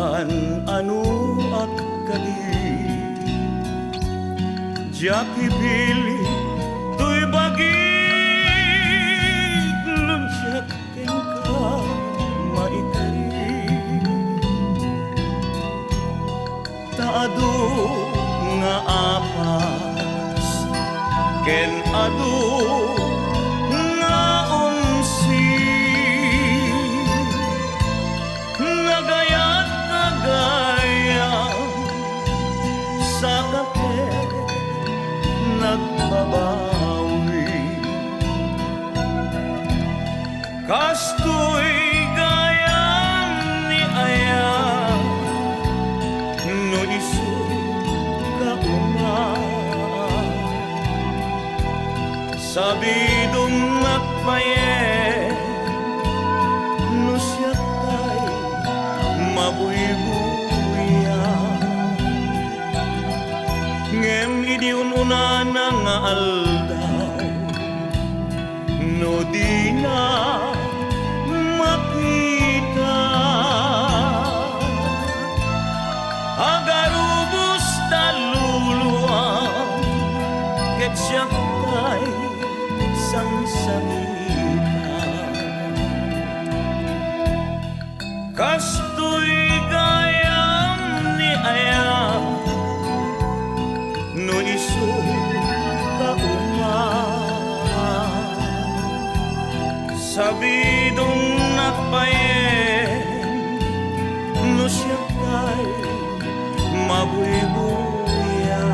kan anu ak kadi jaki pilih tuy bagi lunjak tengka maitari tak adu nga apas ken adu nga unsi nagayat sa kape nagbabawi kastoy gayam ni ayam no isu ka uma sabidong nagpaye no siya tay mabuybuya ngem idiununa na nga aldaw no di na makita agarubos taluluan ket siya tay sangsangita kastoy gayam ni ayam no isu ka uma sabidong nakpayen no siya kay mabuybuya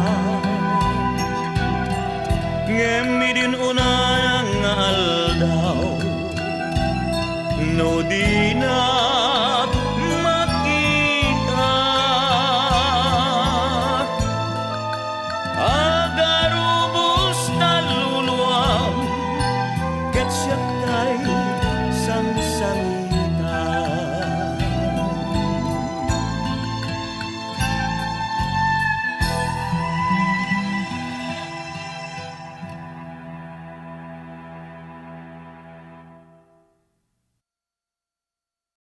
ngem idin una nga aldaw no di na